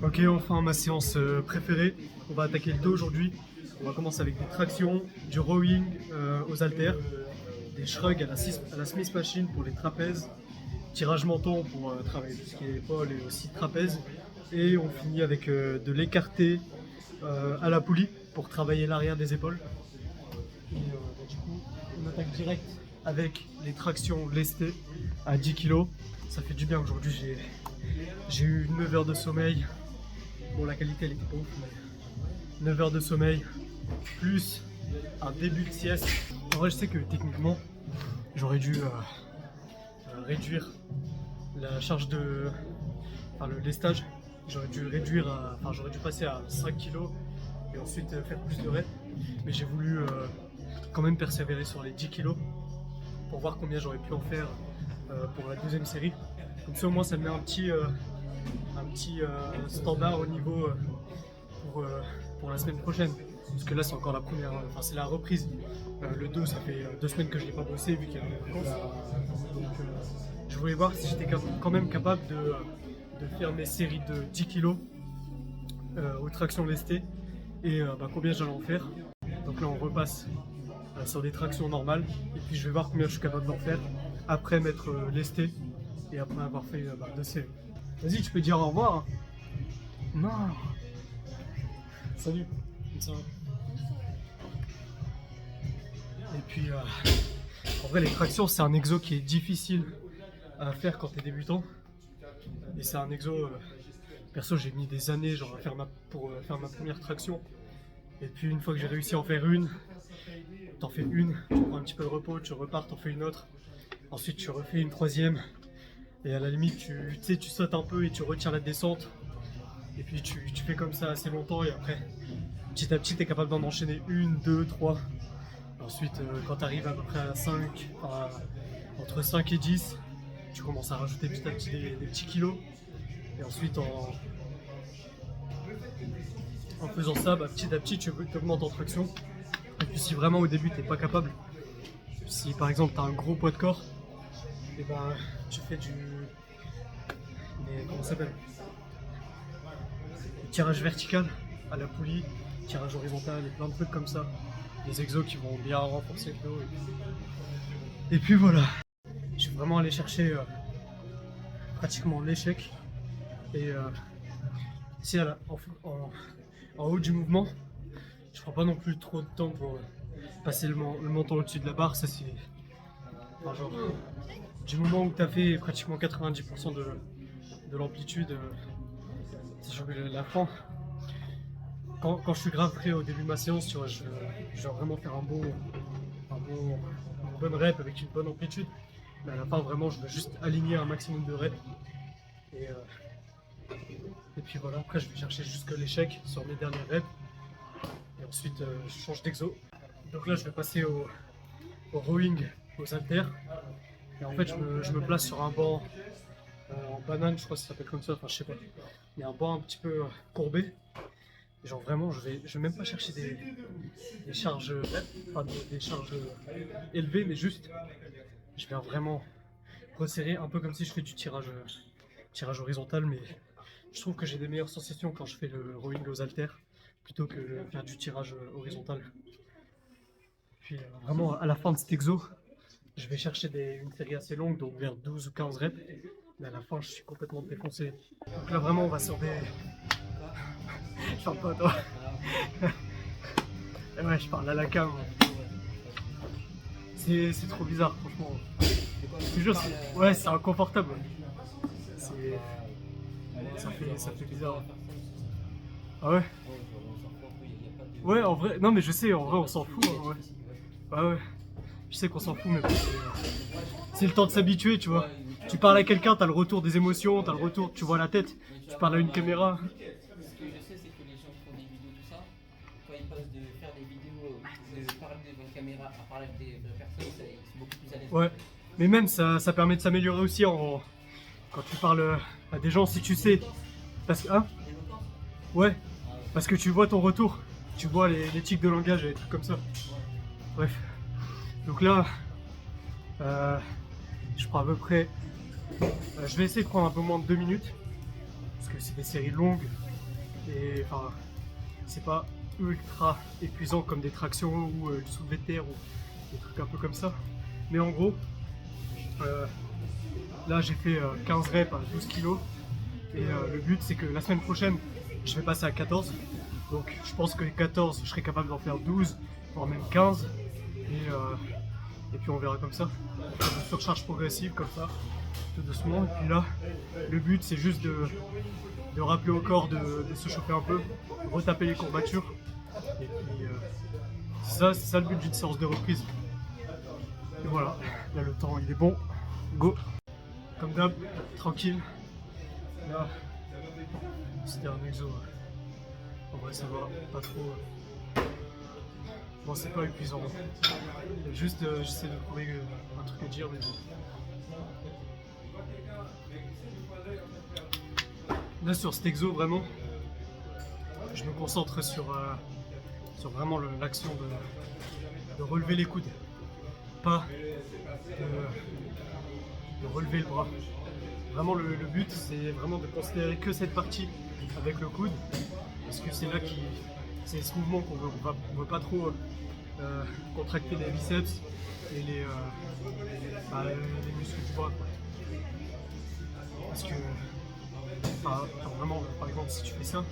Ok, enfin ma séance préférée. On va attaquer le dos aujourd'hui. On va commencer avec des tractions, du rowing aux haltères, des shrugs à la Smith Machine pour les trapèzes, tirage menton pour travailler tout ce qui est épaules et aussi trapèze. Et on finit avec de l'écarté à la poulie pour travailler l'arrière des épaules. Et du coup, on attaque direct avec les tractions lestées à 10 kg. Ça fait du bien aujourd'hui, j'ai eu 9 heures de sommeil. Bon, la qualité elle était pas ouf, mais 9 heures de sommeil, plus un début de sieste. En vrai, je sais que techniquement, j'aurais dû réduire la charge de. Enfin, le lestage. J'aurais dû réduire enfin, j'aurais dû passer à 5 kg et ensuite faire plus de reps. Mais j'ai voulu quand même persévérer sur les 10 kg pour voir combien j'aurais pu en faire pour la deuxième série. Comme ça, au moins, ça me met un petit standard au niveau pour la semaine prochaine. Parce que là, c'est encore la première, enfin, c'est la reprise. Le dos, ça fait 2 semaines que je n'ai pas bossé vu qu'il y a les vacances. Donc, je voulais voir si j'étais quand même capable de faire mes séries de 10 kg aux tractions lestées et combien j'allais en faire. Donc là, on repasse sur des tractions normales et puis je vais voir combien je suis capable d'en faire après m'être lesté et après avoir fait 2 séries. Vas-y, tu peux dire au revoir. Hein. Non. Salut. Ça va. Et puis, en vrai, les tractions, c'est un exo qui est difficile à faire quand tu es débutant. Et c'est un exo, perso, j'ai mis des années genre, pour faire ma première traction. Et puis, une fois que j'ai réussi à en faire une, t'en fais une, tu prends un petit peu de repos, tu repars, t'en fais une autre. Ensuite, tu refais une troisième. Et à la limite, tu sautes un peu et tu retires la descente. Et puis tu fais comme ça assez longtemps et après, petit à petit, tu es capable d'en enchaîner une, deux, trois. Ensuite, quand tu arrives à peu près à 5, entre 5 et 10, tu commences à rajouter petit à petit des petits kilos. Et ensuite, en faisant ça, petit à petit, tu augmentes en traction. Et puis si vraiment au début, tu n'es pas capable, si par exemple, tu as un gros poids de corps, et tu fais comment ça s'appelle, tirage vertical à la poulie, tirage horizontal et plein de trucs comme ça. Des exos qui vont bien renforcer le dos. Et puis voilà. Je vais vraiment aller chercher pratiquement l'échec. Et ici en haut du mouvement, je prends pas non plus trop de temps pour passer le menton au-dessus de la barre. Ça c'est. Enfin, genre, du moment où tu as fait pratiquement 90% de l'amplitude, si je la prends. Quand je suis grave prêt au début de ma séance, tu vois, je vais vraiment faire une bonne rep avec une bonne amplitude. Mais à la fin, vraiment, je veux juste aligner un maximum de reps. Et puis voilà, après, je vais chercher jusque l'échec sur mes dernières reps. Et ensuite, je change d'exo. Donc là, je vais passer au rowing, aux haltères. Et en fait, je me place sur un banc en banane, je crois que ça s'appelle comme ça, enfin, je sais pas. Il y a un banc un petit peu courbé. Genre vraiment, je vais même pas chercher des charges, enfin des charges élevées, mais juste, je vais vraiment resserrer un peu comme si je fais du tirage horizontal, mais je trouve que j'ai des meilleures sensations quand je fais le rowing aux haltères plutôt que faire du tirage horizontal. Puis vraiment, à la fin de cet exo, je vais chercher une série assez longue, donc vers 12 ou 15 reps, mais à la fin, je suis complètement défoncé. Donc là, vraiment, on va sur des. Je parle pas à toi. Ouais, je parle à la cam. C'est trop bizarre, franchement. Je te jure, ouais, c'est inconfortable. Ça fait bizarre. Ah ouais? Ouais, en vrai, non mais je sais, en vrai on s'en fout. Hein, ouais. Bah ouais, je sais qu'on s'en fout, mais bon, c'est le temps de s'habituer, tu vois. Tu parles à quelqu'un, t'as le retour des émotions, t'as le retour, tu vois la tête. Tu parles à une caméra. Ce que je sais, c'est que les gens qui font des vidéos, tout ça, quand ils passent de faire des vidéos, de parler devant une caméra à parler avec des vraies personnes, ils sont beaucoup plus à l'aise. Ouais, mais même ça permet de s'améliorer aussi quand tu parles à des gens, si tu sais. Parce que, hein? Ouais, parce que tu vois ton retour, tu vois les tics de langage et des trucs comme ça. Bref, donc là, je prends à peu près. Je vais essayer de prendre un peu moins de 2 minutes, parce que c'est des séries longues, Et enfin, c'est pas ultra épuisant comme des tractions ou du soulevé de terre ou des trucs un peu comme ça. Mais en gros, là j'ai fait 15 reps à 12 kg. Et le but c'est que la semaine prochaine, je vais passer à 14. Donc je pense que les 14, je serai capable d'en faire 12, voire même 15. Et puis on verra comme ça. On fait une surcharge progressive comme ça, tout doucement. Et puis là, le but c'est juste de rappeler au corps de se chauffer un peu, retaper les courbatures. Et puis c'est ça le but d'une séance de reprise. Et voilà, là le temps il est bon. Go! Comme d'hab, tranquille. Là, c'était un exo. En vrai ça va, pas trop. Bon, c'est pas épuisant. Juste, j'essaie de trouver un truc à dire, mais bon. Là, sur cet exo, vraiment, je me concentre sur vraiment l'action de relever les coudes. Pas de relever le bras. Vraiment, le but, c'est vraiment de considérer que cette partie avec le coude. Parce que c'est là c'est ce mouvement qu'on veut. On veut pas trop contracter les biceps et les muscles du bras, quoi. Parce que vraiment, par exemple, si tu fais ça,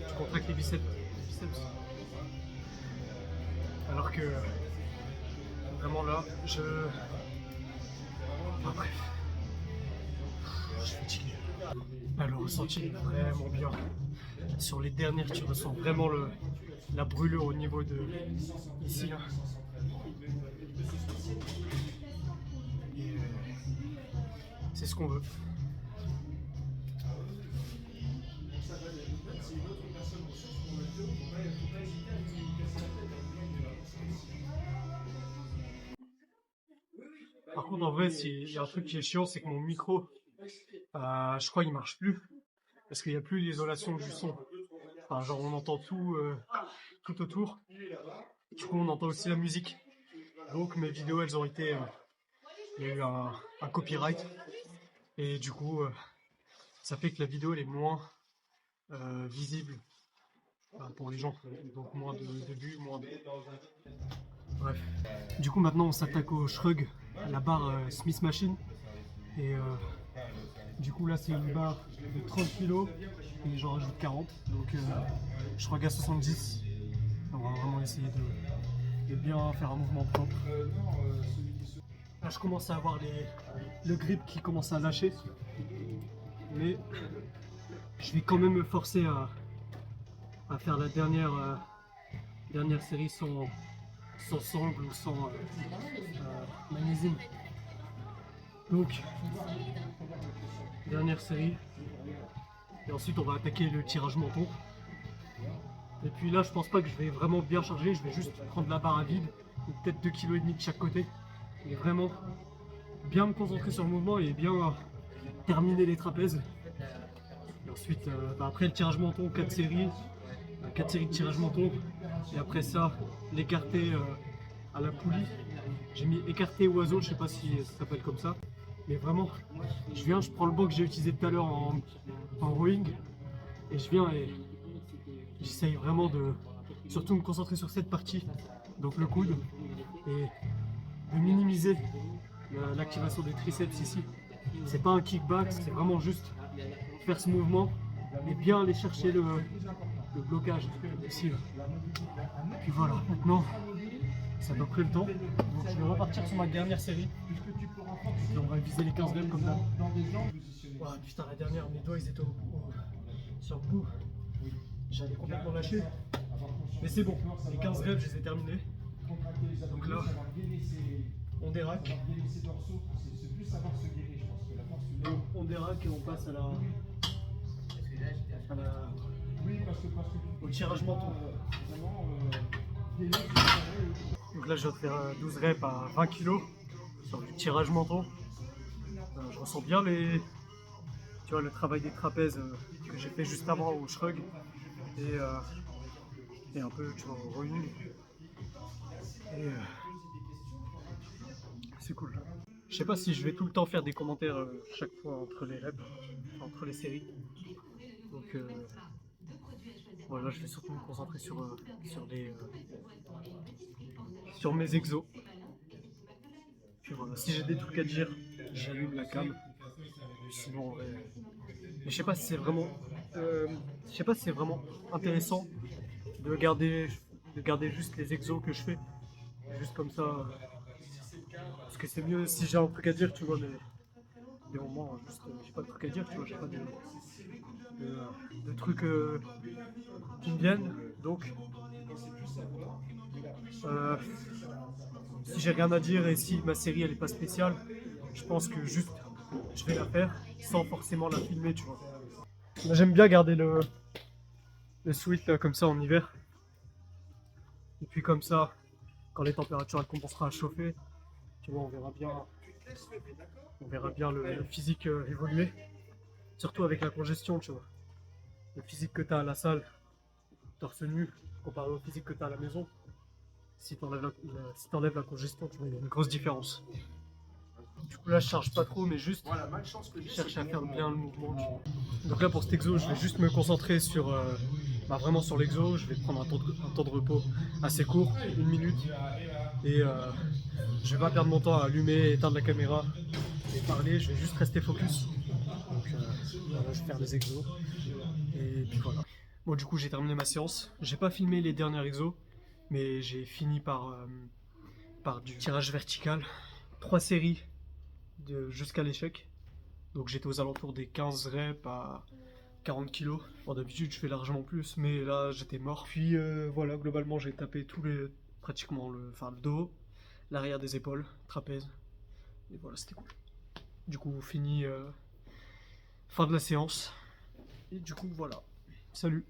tu contractes les biceps. Alors que vraiment là, bref, je suis fatigué. Là, le ressenti est vraiment bien. Sur les dernières, tu ressens vraiment la brûlure au niveau de ici là. Et c'est ce qu'on veut. Par contre, en vrai, il y a un truc qui est chiant, c'est que mon micro, je crois, il marche plus. Parce qu'il n'y a plus l'isolation du son. Enfin, genre, on entend tout autour. Du coup, on entend aussi la musique. Donc, mes vidéos, elles ont été. Il y a eu un copyright. Et du coup, ça fait que la vidéo, elle est moins visible pour les gens. Donc, moins de vues, moins de. Bref. Du coup, maintenant, on s'attaque au shrug, à la barre Smith Machine. Et du coup, là, c'est une barre de 30 kg et j'en rajoute 40. Donc, je shrug à 70. On va vraiment essayer de bien faire un mouvement propre. Là, je commence à avoir le grip qui commence à lâcher. Mais je vais quand même me forcer à faire la dernière série sans sangle ou sans magnésium. Donc, dernière série. Et ensuite, on va attaquer le tirage menton. Et puis là, je pense pas que je vais vraiment bien charger. Je vais juste prendre la barre à vide, ou peut-être 2,5 kg de chaque côté. Et vraiment bien me concentrer sur le mouvement et bien terminer les trapèzes. Et ensuite, après le tirage menton, 4 séries. 4 séries de tirage menton. Et après ça, l'écarté à la poulie. J'ai mis écarté oiseau, je sais pas si ça s'appelle comme ça. Mais vraiment, je prends le banc que j'ai utilisé tout à l'heure en rowing. Et je viens et j'essaye vraiment de surtout me concentrer sur cette partie, donc le coude, et de minimiser l'activation des triceps ici. C'est pas un kickback, c'est vraiment juste faire ce mouvement et bien aller chercher le blocage ici. Puis voilà, maintenant ça doit prendre le temps. Donc je vais repartir sur ma dernière série. Et on va viser les 15 reps comme d'hab. Oh, putain, la dernière, mes doigts ils étaient sur le bout. J'allais complètement lâcher. Mais c'est bon, les 15 reps, je les ai terminés. Donc là, on déraque. On déraque et on passe au tirage menton. Donc là, je vais faire 12 reps à 20 kg sur du tirage menton. Je ressens bien tu vois, le travail des trapèzes que j'ai fait juste avant au shrug. Et un peu, tu vois, au rowing. Et c'est cool. Je sais pas si je vais tout le temps faire des commentaires chaque fois entre les reps, entre les séries. Donc Voilà, je vais surtout me concentrer sur mes exos. Puis voilà, si j'ai des trucs à dire, j'allume la cam. Sinon, mais je sais pas si c'est vraiment, je sais pas si c'est vraiment intéressant de garder juste les exos que je fais, juste comme ça. Parce que c'est mieux si j'ai un truc à dire, tu vois, mais des moments, juste, j'ai pas de truc à dire, tu vois, j'ai pas de trucs qui me viennent. Donc, euh, si j'ai rien à dire et si ma série elle est pas spéciale, je pense que juste je vais la faire sans forcément la filmer, tu vois. Moi, j'aime bien garder le sweat là, comme ça en hiver. Et puis comme ça, quand les températures elles commenceront à chauffer, tu vois, on verra bien le physique évoluer. Surtout avec la congestion, tu vois. Le physique que tu as à la salle, torse nu, comparé au physique que tu as à la maison. Si t'enlèves la congestion, tu vois, il y a une grosse différence. Du coup là je charge pas trop mais juste je cherche à faire bien le mouvement. Donc là pour cet exo je vais juste me concentrer sur vraiment sur l'exo. Je vais prendre un temps de repos assez court, 1 minute. Et je vais pas perdre mon temps à allumer, éteindre la caméra et parler, je vais juste rester focus. Donc voilà, je vais faire les exos. Et puis voilà. Bon du coup j'ai terminé ma séance. J'ai pas filmé les derniers exos, mais j'ai fini par du tirage vertical. 3 séries jusqu'à l'échec. Donc j'étais aux alentours des 15 reps à 40 kilos. Bon, d'habitude je fais largement plus, mais là j'étais mort. Puis voilà, globalement j'ai tapé pratiquement le dos, l'arrière des épaules, trapèze. Et voilà, c'était cool. Du coup, fini, fin de la séance. Et du coup, voilà. Salut!